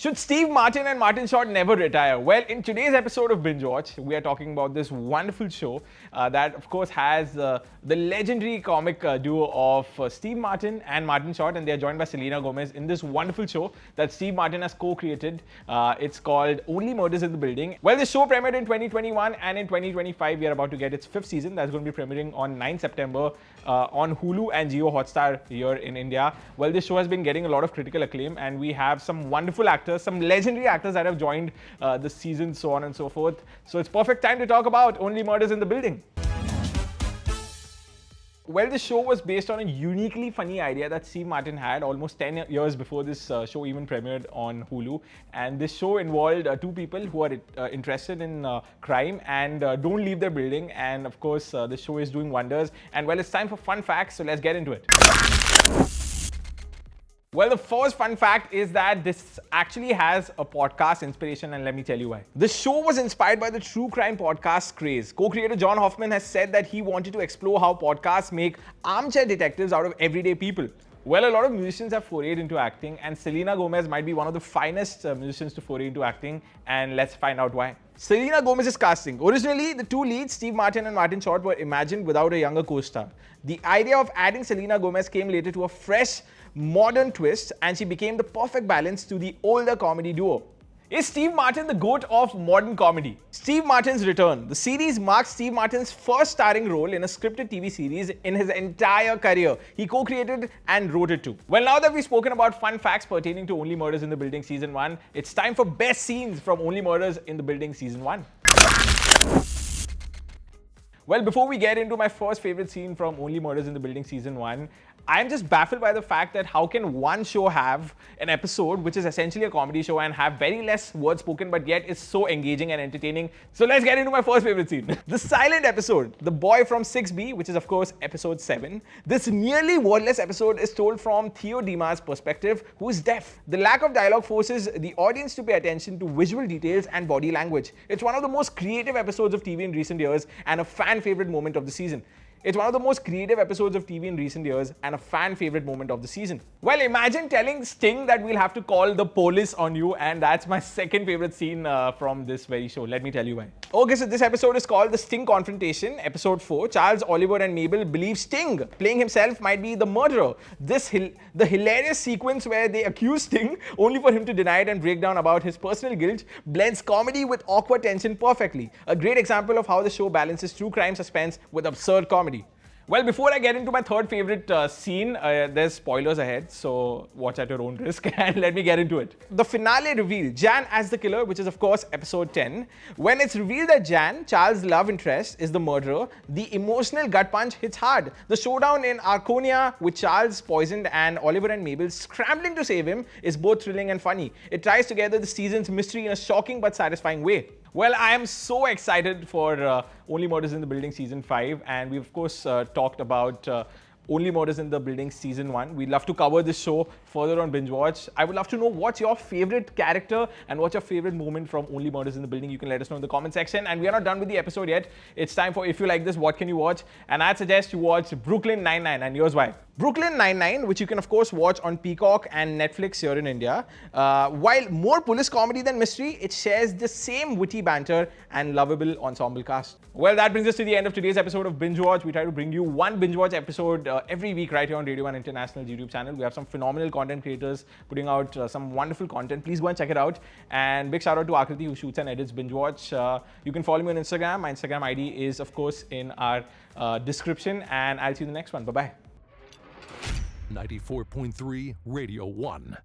Should Steve Martin and Martin Short never retire? Well, in today's episode of Binge Watch, we are talking about this wonderful show that, of course, has the legendary comic duo of Steve Martin and Martin Short, and they are joined by Selena Gomez in this wonderful show that Steve Martin has co-created. It's called Only Murders in the Building. Well, the show premiered in 2021, and in 2025, we are about to get its 5th season. That's going to be premiering on 9 September on Hulu and Jio Hotstar here in India. Well, this show has been getting a lot of critical acclaim, and we have some wonderful actors, some legendary actors that have joined this season, so on and so forth. So it's perfect time to talk about Only Murders in the Building. Well, the show was based on a uniquely funny idea that Steve Martin had almost 10 years before this show even premiered on Hulu. And this show involved two people who are interested in crime and don't leave their building. And of course, the show is doing wonders. And well, it's time for fun facts, so let's get into it. Well, the first fun fact is that this actually has a podcast inspiration, and let me tell you why. The show was inspired by the true crime podcast craze. Co-creator John Hoffman has said that he wanted to explore how podcasts make armchair detectives out of everyday people. Well, a lot of musicians have forayed into acting, and Selena Gomez might be one of the finest musicians to foray into acting, and let's find out why. Selena Gomez's casting. Originally, the two leads, Steve Martin and Martin Short, were imagined without a younger co-star. The idea of adding Selena Gomez came later to a fresh, modern twist, and she became the perfect balance to the older comedy duo. Is Steve Martin the GOAT of modern comedy? Steve Martin's return. The series marks Steve Martin's first starring role in a scripted TV series in his entire career. He co-created and wrote it too. Well, now that we've spoken about fun facts pertaining to Only Murders in the Building Season 1, it's time for best scenes from Only Murders in the Building Season 1. Well, before we get into my first favorite scene from Only Murders in the Building Season 1, I'm just baffled by the fact that how can one show have an episode which is essentially a comedy show and have very less words spoken, but yet is so engaging and entertaining. So let's get into my first favorite scene. The silent episode, The Boy from 6B, which is of course episode 7. This nearly wordless episode is told from Theo Dima's perspective, who is deaf. The lack of dialogue forces the audience to pay attention to visual details and body language. It's one of the most creative episodes of TV in recent years and a fan favorite moment of the season. It's one of the most creative episodes of TV in recent years and a fan favorite moment of the season. Well, imagine telling Sting that we'll have to call the police on you, and that's my second favorite scene from this very show. Let me tell you why. Okay, so this episode is called The Sting Confrontation, episode 4. Charles, Oliver and Mabel believe Sting, playing himself, might be the murderer. The hilarious sequence where they accuse Sting only for him to deny it and break down about his personal guilt blends comedy with awkward tension perfectly. A great example of how the show balances true crime suspense with absurd comedy. Well, before I get into my third favorite scene, there's spoilers ahead, so watch at your own risk and let me get into it. The finale reveal, Jan as the killer, which is of course episode 10. When it's revealed that Jan, Charles' love interest, is the murderer, the emotional gut punch hits hard. The showdown in Arconia with Charles poisoned and Oliver and Mabel scrambling to save him is both thrilling and funny. It ties together the season's mystery in a shocking but satisfying way. Well, I am so excited for Only Murders in the Building Season 5, and we of course talked about Only Murders in the Building Season 1. We'd love to cover this show further on Binge Watch. I would love to know what's your favorite character and what's your favorite moment from Only Murders in the Building. You can let us know in the comment section. And we are not done with the episode yet. It's time for If You Like This, What Can You Watch? And I'd suggest you watch Brooklyn Nine-Nine, and here's why. Brooklyn Nine-Nine, which you can of course watch on Peacock and Netflix here in India. While more police comedy than mystery, it shares the same witty banter and lovable ensemble cast. Well, that brings us to the end of today's episode of Binge Watch. We try to bring you one Binge Watch episode every week right here on Radio 1 International's YouTube channel. We have some phenomenal content creators putting out some wonderful content. Please go and check it out. And big shout out to Akriti, who shoots and edits Binge Watch. You can follow me on Instagram. My Instagram ID is of course in our description, and I'll see you in the next one. Bye-bye. 94.3 Radio 1.